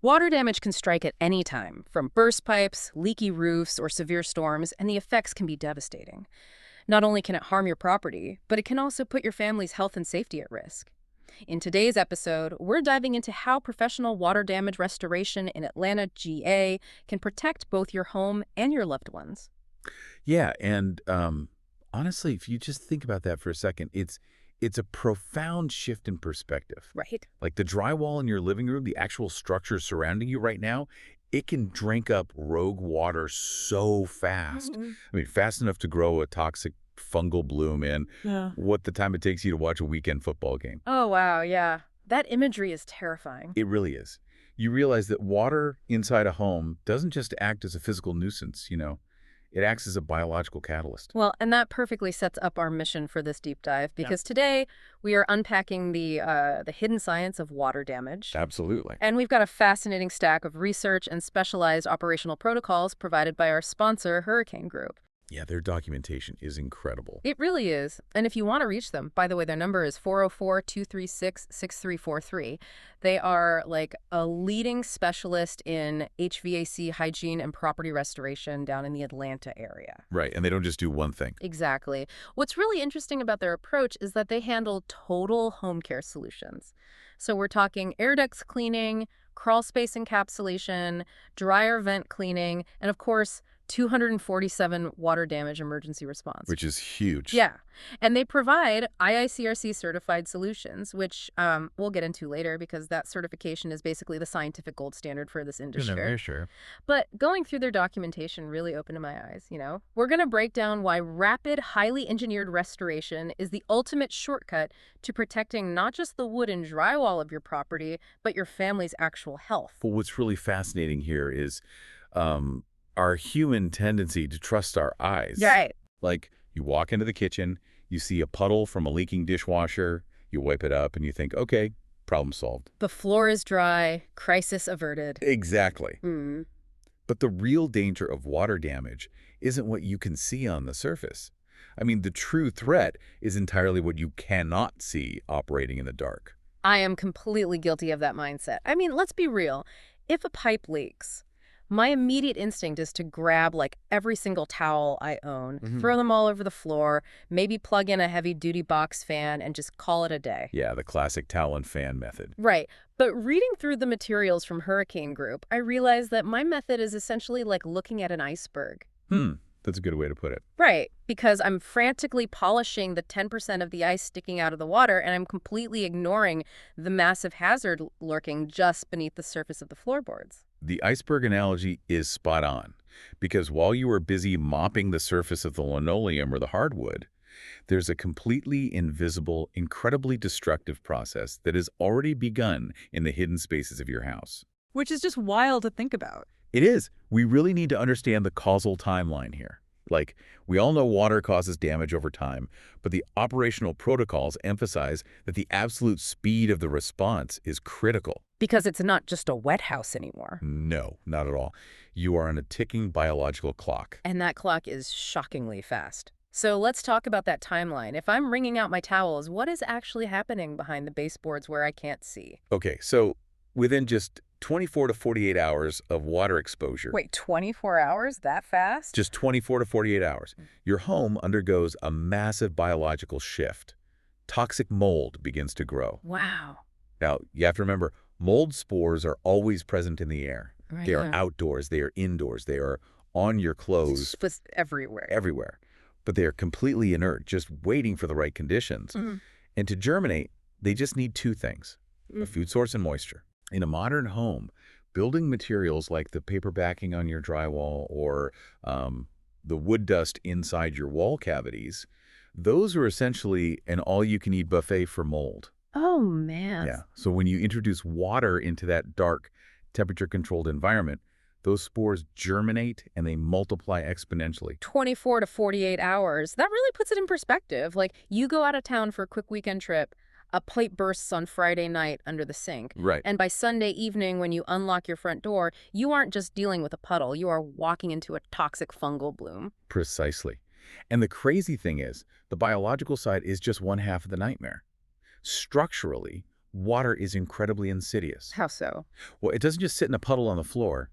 Water damage can strike at any time, from burst pipes, leaky roofs, or severe storms, and the effects can be devastating. Not only can it harm your property, but it can also put your family's health and safety at risk. In today's episode, we're diving into how professional water damage restoration in Atlanta, GA, can protect both your home and your loved ones. Yeah, and honestly, if you just think about that for a second, it's a profound shift in perspective. Right. Like the drywall in your living room, the actual structure surrounding you right now, it can drink up rogue water so fast. I mean, fast enough to grow a toxic fungal bloom in what the time it takes you to watch a weekend football game. Oh, wow, yeah. That imagery is terrifying. It really is. You realize that water inside a home doesn't just act as a physical nuisance, it acts as a biological catalyst. Well, and that perfectly sets up our mission for this deep dive, because today we are unpacking the hidden science of water damage. Absolutely. And we've got a fascinating stack of research and specialized operational protocols provided by our sponsor, Hurricane Group. Yeah, their documentation is incredible. It really is. And if you want to reach them, by the way, their number is 404-236-6343. They are like a leading specialist in HVAC hygiene and property restoration down in the Atlanta area. Right, and they don't just do one thing. Exactly. What's really interesting about their approach is that they handle total home care solutions. So we're talking air ducts cleaning, crawl space encapsulation, dryer vent cleaning, and of course, 247 water damage emergency response. Which is huge. Yeah. And they provide IICRC certified solutions, which we'll get into later because that certification is basically the scientific gold standard for this industry. Very sure. But going through their documentation really opened my eyes, We're going to break down why rapid, highly engineered restoration is the ultimate shortcut to protecting not just the wood and drywall of your property, but your family's actual health. Well, what's really fascinating here is our human tendency to trust our eyes. Right. Like you walk into the kitchen, you see a puddle from a leaking dishwasher, you wipe it up and you think, okay, problem solved. The floor is dry, crisis averted. Exactly. But the real danger of water damage isn't what you can see on the surface. I mean, the true threat is entirely what you cannot see operating in the dark. I am completely guilty of that mindset. I mean, let's be real. If a pipe leaks, my immediate instinct is to grab every single towel I own, throw them all over the floor, maybe plug in a heavy-duty box fan and just call it a day. Yeah, the classic towel and fan method. Right. But reading through the materials from Hurricane Group, I realized that my method is essentially like looking at an iceberg. That's a good way to put it. Right, because I'm frantically polishing the 10% of the ice sticking out of the water, and I'm completely ignoring the massive hazard lurking just beneath the surface of the floorboards. The iceberg analogy is spot on, because while you are busy mopping the surface of the linoleum or the hardwood, there's a completely invisible, incredibly destructive process that has already begun in the hidden spaces of your house. Which is just wild to think about. It is. We really need to understand the causal timeline here. Like, we all know water causes damage over time, but the operational protocols emphasize that the absolute speed of the response is critical. Because it's not just a wet house anymore. No, not at all. You are on a ticking biological clock. And that clock is shockingly fast. So let's talk about that timeline. If I'm wringing out my towels, what is actually happening behind the baseboards where I can't see? Okay, so within just 24 to 48 hours of water exposure. Wait, 24 hours? That fast? Just 24 to 48 hours. Your home undergoes a massive biological shift. Toxic mold begins to grow. Wow. Now, you have to remember, mold spores are always present in the air. Right. They are outdoors. They are indoors. They are on your clothes. It's everywhere. Everywhere. But they are completely inert, just waiting for the right conditions. And to germinate, they just need two things, a food source and moisture. In a modern home, building materials like the paper backing on your drywall or the wood dust inside your wall cavities, those are essentially an all-you-can-eat buffet for mold. Oh, man. Yeah. So when you introduce water into that dark, temperature-controlled environment, those spores germinate and they multiply exponentially. 24 to 48 hours. That really puts it in perspective. Like, you go out of town for a quick weekend trip, a pipe bursts on Friday night under the sink. Right. And by Sunday evening, when you unlock your front door, you aren't just dealing with a puddle. You are walking into a toxic fungal bloom. Precisely. And the crazy thing is, the biological side is just one half of the nightmare. Structurally, water is incredibly insidious. How so? Well, it doesn't just sit in a puddle on the floor.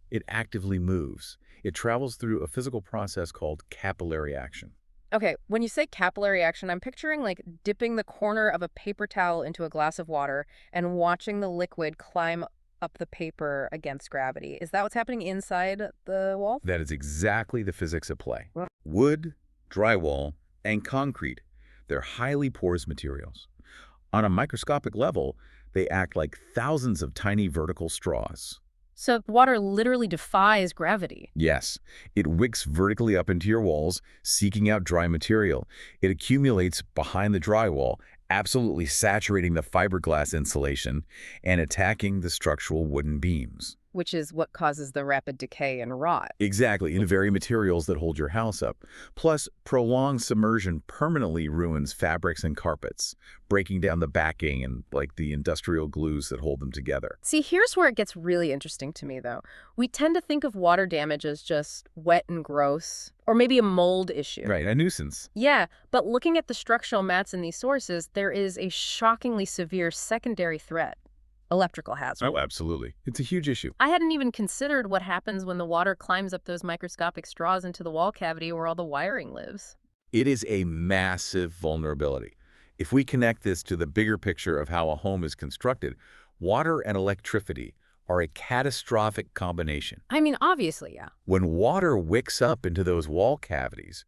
It actively moves. It travels through a physical process called capillary action. Okay, when you say capillary action, I'm picturing like dipping the corner of a paper towel into a glass of water and watching the liquid climb up the paper against gravity. Is that what's happening inside the wall? That is exactly the physics at play. Wow. Wood, drywall, and concrete, they're highly porous materials. On a microscopic level, they act like thousands of tiny vertical straws. So water literally defies gravity. Yes, it wicks vertically up into your walls, seeking out dry material. It accumulates behind the drywall, absolutely saturating the fiberglass insulation and attacking the structural wooden beams. Which is what causes the rapid decay and rot. Exactly, in the very materials that hold your house up. Plus, prolonged submersion permanently ruins fabrics and carpets, breaking down the backing and the industrial glues that hold them together. See, here's where it gets really interesting to me, though. We tend to think of water damage as just wet and gross, or maybe a mold issue. Right, a nuisance. Yeah, but looking at the structural mats in these sources, there is a shockingly severe secondary threat. Electrical hazard. Oh, absolutely. It's a huge issue. I hadn't even considered what happens when the water climbs up those microscopic straws into the wall cavity where all the wiring lives. It is a massive vulnerability. If we connect this to the bigger picture of how a home is constructed, water and electricity are a catastrophic combination. I mean, obviously, yeah. When water wicks up into those wall cavities,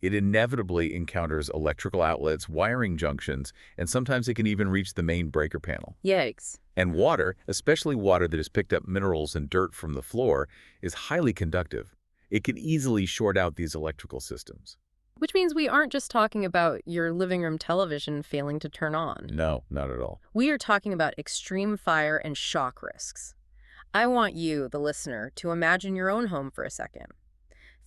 it inevitably encounters electrical outlets, wiring junctions, and sometimes it can even reach the main breaker panel. Yikes. And water, especially water that has picked up minerals and dirt from the floor, is highly conductive. It can easily short out these electrical systems. Which means we aren't just talking about your living room television failing to turn on. No, not at all. We are talking about extreme fire and shock risks. I want you, the listener, to imagine your own home for a second.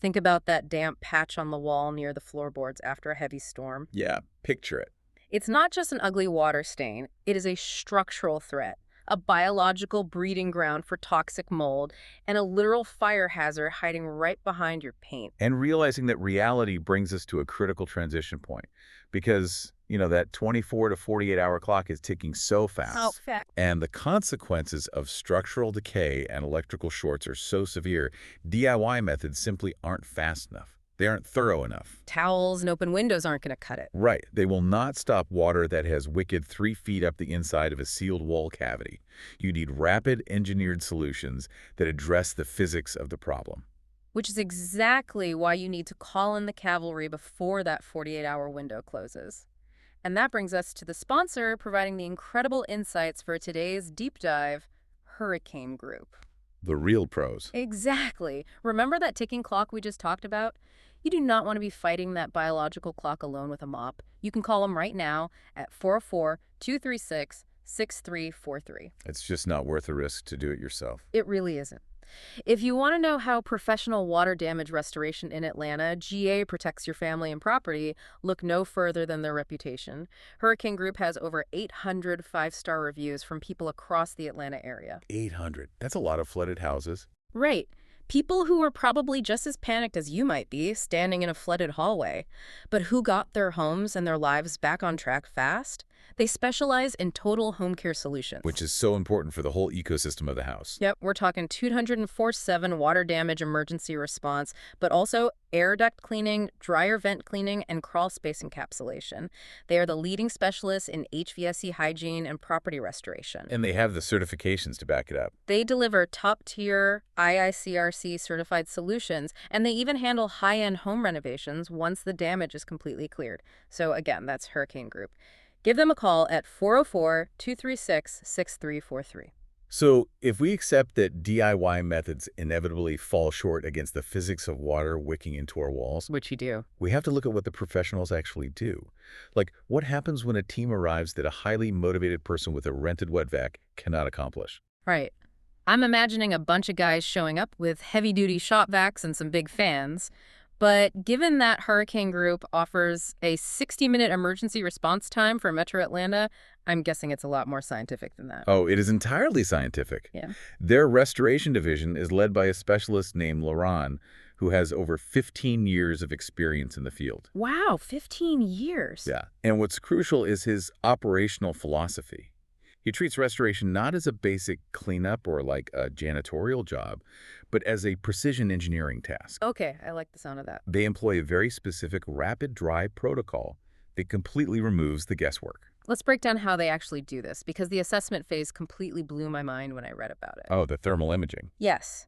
Think about that damp patch on the wall near the floorboards after a heavy storm. Yeah, picture it. It's not just an ugly water stain. It is a structural threat, a biological breeding ground for toxic mold, and a literal fire hazard hiding right behind your paint. And realizing that reality brings us to a critical transition point because, that 24 to 48-hour clock is ticking so fast. Oh, fact. And the consequences of structural decay and electrical shorts are so severe, DIY methods simply aren't fast enough. They aren't thorough enough. Towels and open windows aren't going to cut it. Right. They will not stop water that has wicked 3 feet up the inside of a sealed wall cavity. You need rapid engineered solutions that address the physics of the problem. Which is exactly why you need to call in the cavalry before that 48-hour window closes. And that brings us to the sponsor providing the incredible insights for today's deep dive, Hurricane Group. The real pros. Exactly. Remember that ticking clock we just talked about? You do not want to be fighting that biological clock alone with a mop. You can call them right now at 404-236-6343. It's just not worth the risk to do it yourself. It really isn't. If you want to know how professional water damage restoration in Atlanta, GA protects your family and property, look no further than their reputation. Hurricane Group has over 800 five-star reviews from people across the Atlanta area. 800. That's a lot of flooded houses. Right. People who were probably just as panicked as you might be, standing in a flooded hallway, but who got their homes and their lives back on track fast. They specialize in total home care solutions. Which is so important for the whole ecosystem of the house. Yep, we're talking 204/7 water damage emergency response, but also air duct cleaning, dryer vent cleaning, and crawl space encapsulation. They are the leading specialists in HVAC hygiene and property restoration. And they have the certifications to back it up. They deliver top-tier IICRC certified solutions, and they even handle high-end home renovations once the damage is completely cleared. So again, that's Hurricane Group. Give them a call at 404-236-6343. So if we accept that DIY methods inevitably fall short against the physics of water wicking into our walls, Which you do. we have to look at what the professionals actually do. Like, what happens when a team arrives that a highly motivated person with a rented wet vac cannot accomplish? Right. I'm imagining a bunch of guys showing up with heavy-duty shop vacs and some big fans. But given that Hurricane Group offers a 60-minute emergency response time for Metro Atlanta, I'm guessing it's a lot more scientific than that. Oh, it is entirely scientific. Yeah. Their restoration division is led by a specialist named Laron, who has over 15 years of experience in the field. Wow, 15 years. Yeah. And what's crucial is his operational philosophy. He treats restoration not as a basic cleanup or like a janitorial job, but as a precision engineering task. Okay, I like the sound of that. They employ a very specific rapid dry protocol that completely removes the guesswork. Let's break down how they actually do this, because the assessment phase completely blew my mind when I read about it. Oh, the thermal imaging. Yes.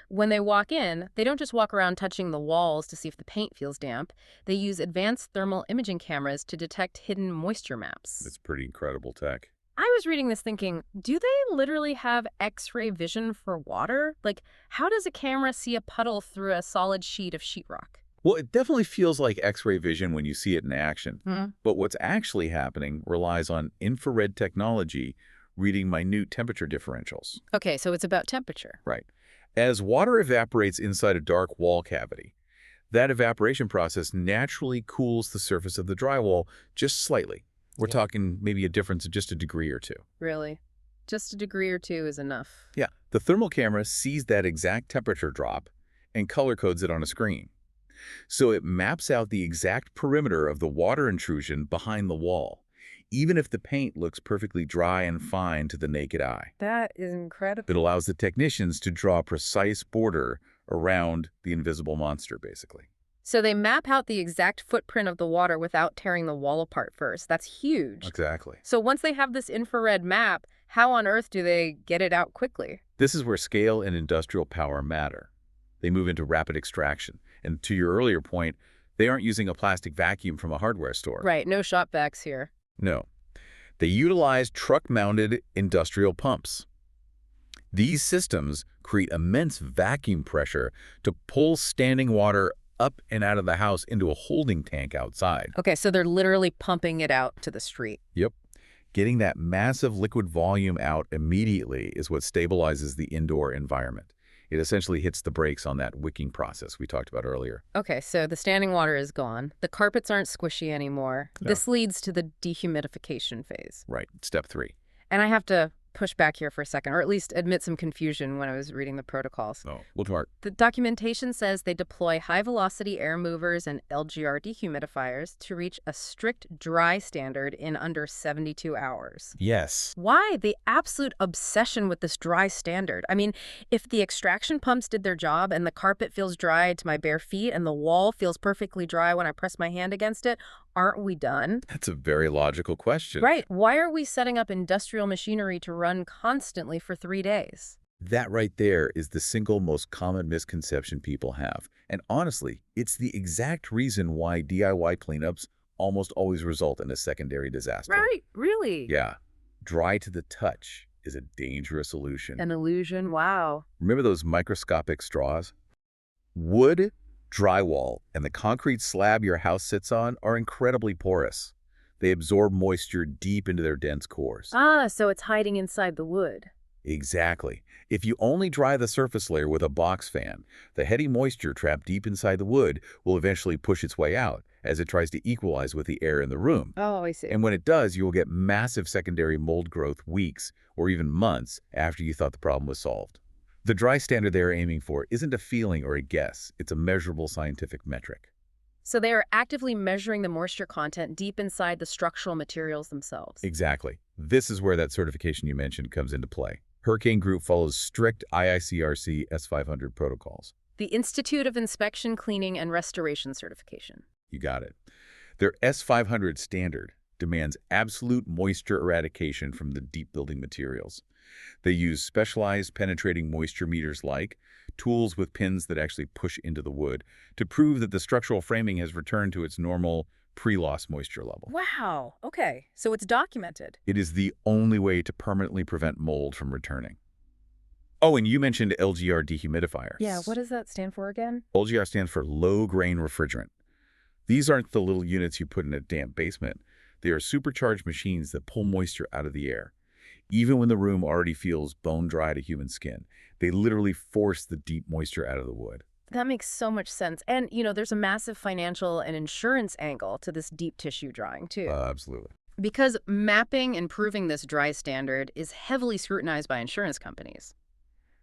When they walk in, they don't just walk around touching the walls to see if the paint feels damp. They use advanced thermal imaging cameras to detect hidden moisture maps. It's pretty incredible tech. I was reading this thinking, do they literally have X-ray vision for water? Like, how does a camera see a puddle through a solid sheet of sheetrock? Well, it definitely feels like X-ray vision when you see it in action. Hmm. But what's actually happening relies on infrared technology reading minute temperature differentials. Okay, so it's about temperature. Right. As water evaporates inside a dark wall cavity, that evaporation process naturally cools the surface of the drywall just slightly. We're talking maybe a difference of just a degree or two. Really? Just a degree or two is enough. Yeah, the thermal camera sees that exact temperature drop and color codes it on a screen. So it maps out the exact perimeter of the water intrusion behind the wall, even if the paint looks perfectly dry and fine to the naked eye. That is incredible. It allows the technicians to draw a precise border around the invisible monster, basically. So they map out the exact footprint of the water without tearing the wall apart first. That's huge. Exactly. So once they have this infrared map, how on earth do they get it out quickly? This is where scale and industrial power matter. They move into rapid extraction. And to your earlier point, they aren't using a plastic vacuum from a hardware store. Right, no shop vacs here. No. They utilize truck-mounted industrial pumps. These systems create immense vacuum pressure to pull standing water up and out of the house into a holding tank outside. Okay, so they're literally pumping it out to the street. Yep. Getting that massive liquid volume out immediately is what stabilizes the indoor environment. It essentially hits the brakes on that wicking process we talked about earlier. Okay, so the standing water is gone. The carpets aren't squishy anymore. No. This leads to the dehumidification phase. Right. Step 3. And I have to push back here for a second, or at least admit some confusion when I was reading the protocols. Oh, look smart. The documentation says they deploy high-velocity air movers and LGR dehumidifiers to reach a strict dry standard in under 72 hours. Yes. Why the absolute obsession with this dry standard? I mean, if the extraction pumps did their job and the carpet feels dry to my bare feet and the wall feels perfectly dry when I press my hand against it, aren't we done? That's a very logical question. Right. Why are we setting up industrial machinery to run constantly for 3 days? That right there is the single most common misconception people have. And honestly, it's the exact reason why DIY cleanups almost always result in a secondary disaster. Right. Really? Yeah. Dry to the touch is a dangerous illusion. An illusion? Wow. Remember those microscopic straws? Wood, drywall, and the concrete slab your house sits on are incredibly porous. They absorb moisture deep into their dense cores. Ah, so it's hiding inside the wood. Exactly. If you only dry the surface layer with a box fan, the heady moisture trapped deep inside the wood will eventually push its way out as it tries to equalize with the air in the room. Oh, I see. And when it does, you will get massive secondary mold growth weeks or even months after you thought the problem was solved. The dry standard they are aiming for isn't a feeling or a guess. It's a measurable scientific metric. So they are actively measuring the moisture content deep inside the structural materials themselves. Exactly. This is where that certification you mentioned comes into play. Hurricane Group follows strict IICRC S500 protocols. The Institute of Inspection, Cleaning, and Restoration certification. You got it. Their S500 standard demands absolute moisture eradication from the deep building materials. They use specialized penetrating moisture meters like tools with pins that actually push into the wood to prove that the structural framing has returned to its normal pre-loss moisture level. Wow. Okay. So it's documented. It is the only way to permanently prevent mold from returning. Oh, and you mentioned LGR dehumidifiers. Yeah, what does that stand for again? LGR stands for low-grain refrigerant. These aren't the little units you put in a damp basement. They are supercharged machines that pull moisture out of the air. Even when the room already feels bone-dry to human skin, they literally force the deep moisture out of the wood. That makes so much sense. And, there's a massive financial and insurance angle to this deep tissue drying, too. Absolutely. Because mapping and proving this dry standard is heavily scrutinized by insurance companies.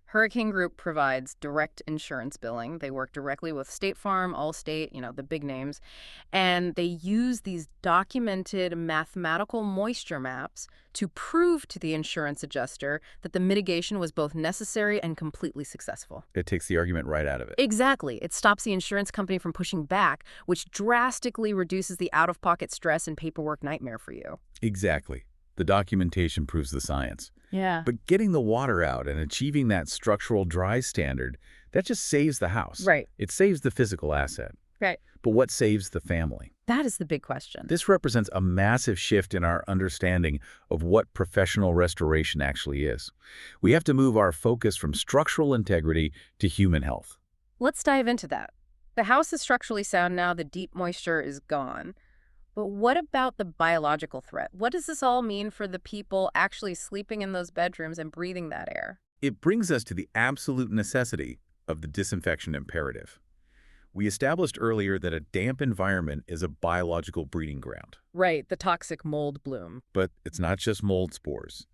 Hurricane Group provides direct insurance billing. They work directly with State Farm, Allstate, the big names, and they use these documented mathematical moisture maps to prove to the insurance adjuster that the mitigation was both necessary and completely successful. It takes the argument right out of it. Exactly. It stops the insurance company from pushing back, which drastically reduces the out-of-pocket stress and paperwork nightmare for you. Exactly. The documentation proves the science. Yeah. But getting the water out and achieving that structural dry standard, that just saves the house. Right. It saves the physical asset. Right. But what saves the family? That is the big question. This represents a massive shift in our understanding of what professional restoration actually is. We have to move our focus from structural integrity to human health. Let's dive into that. The house is structurally sound now. The deep moisture is gone. But what about the biological threat? What does this all mean for the people actually sleeping in those bedrooms and breathing that air? It brings us to the absolute necessity of the disinfection imperative. We established earlier that a damp environment is a biological breeding ground. Right, the toxic mold bloom. But it's not just mold spores.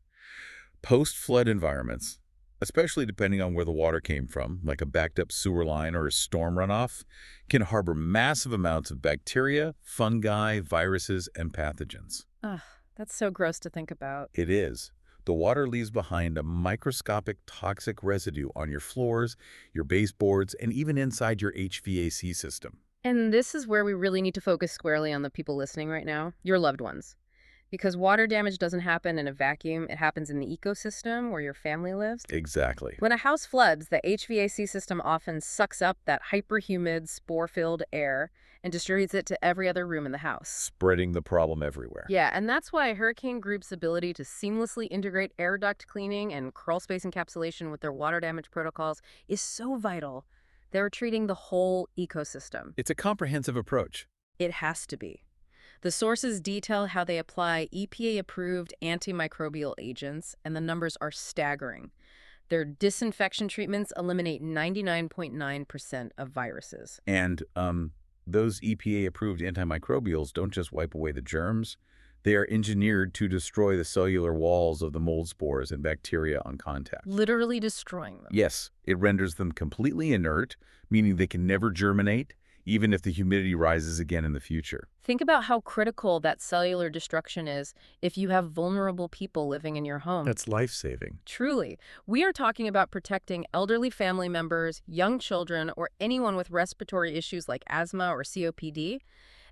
Post-flood environments, especially depending on where the water came from, like a backed-up sewer line or a storm runoff, can harbor massive amounts of bacteria, fungi, viruses, and pathogens. Ugh, that's so gross to think about. It is. The water leaves behind a microscopic toxic residue on your floors, your baseboards, and even inside your HVAC system. And this is where we really need to focus squarely on the people listening right now, your loved ones. Because water damage doesn't happen in a vacuum, it happens in the ecosystem where your family lives. Exactly. When a house floods, the HVAC system often sucks up that hyperhumid, spore-filled air and distributes it to every other room in the house. Spreading the problem everywhere. Yeah, and that's why Hurricane Group's ability to seamlessly integrate air duct cleaning and crawl space encapsulation with their water damage protocols is so vital. They're treating the whole ecosystem. It's a comprehensive approach. It has to be. The sources detail how they apply EPA-approved antimicrobial agents, and the numbers are staggering. Their disinfection treatments eliminate 99.9% of viruses. And those EPA-approved antimicrobials don't just wipe away the germs. They are engineered to destroy the cellular walls of the mold spores and bacteria on contact. Literally destroying them. Yes, it renders them completely inert, meaning they can never germinate, even if the humidity rises again in the future. Think about how critical that cellular destruction is if you have vulnerable people living in your home. That's life-saving. Truly. We are talking about protecting elderly family members, young children, or anyone with respiratory issues like asthma or COPD.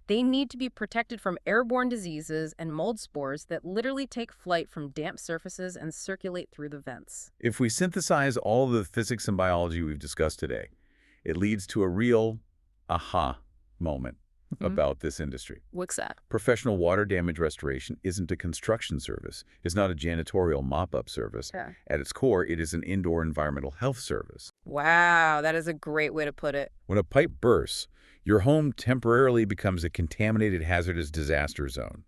They need to be protected from airborne diseases and mold spores that literally take flight from damp surfaces and circulate through the vents. If we synthesize all of the physics and biology we've discussed today, it leads to a real aha moment about this industry. What's that? Professional water damage restoration isn't a construction service. It's not a janitorial mop-up service. Yeah. At its core, it is an indoor environmental health service. Wow, that is a great way to put it. When a pipe bursts, your home temporarily becomes a contaminated hazardous disaster zone.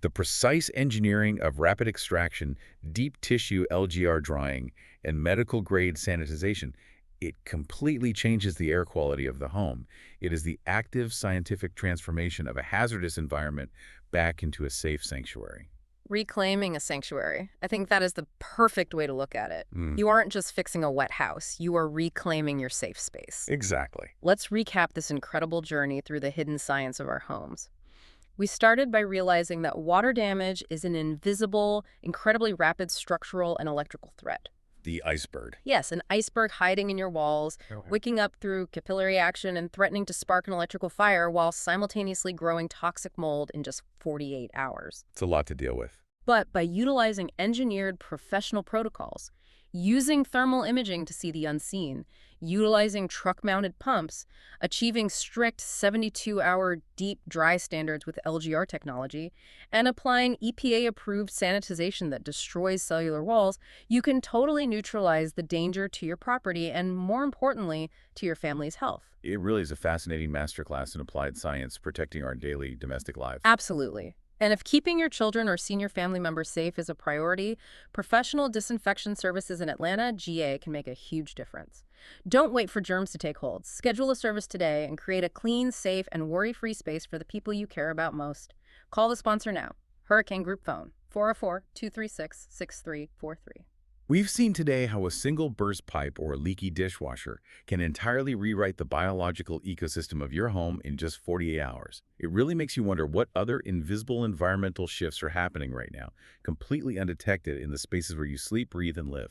The precise engineering of rapid extraction, deep tissue LGR drying, and medical-grade sanitization, it completely changes the air quality of the home. It is the active scientific transformation of a hazardous environment back into a safe sanctuary. Reclaiming a sanctuary. I think that is the perfect way to look at it. You aren't just fixing a wet house. You are reclaiming your safe space. Exactly. Let's recap this incredible journey through the hidden science of our homes. We started by realizing that water damage is an invisible, incredibly rapid structural and electrical threat. The iceberg. Yes, an iceberg hiding in your walls, wicking up through capillary action and threatening to spark an electrical fire while simultaneously growing toxic mold in just 48 hours. It's a lot to deal with. But by utilizing engineered professional protocols, using thermal imaging to see the unseen, utilizing truck-mounted pumps, achieving strict 72-hour deep dry standards with LGR technology, and applying EPA-approved sanitization that destroys cellular walls, you can totally neutralize the danger to your property and, more importantly, to your family's health. It really is a fascinating masterclass in applied science protecting our daily domestic lives. Absolutely. And if keeping your children or senior family members safe is a priority, professional disinfection services in Atlanta, GA, can make a huge difference. Don't wait for germs to take hold. Schedule a service today and create a clean, safe, and worry-free space for the people you care about most. Call the sponsor now. Hurricane Group phone, 404-236-6343. We've seen today how a single burst pipe or a leaky dishwasher can entirely rewrite the biological ecosystem of your home in just 48 hours. It really makes you wonder what other invisible environmental shifts are happening right now, completely undetected in the spaces where you sleep, breathe, and live.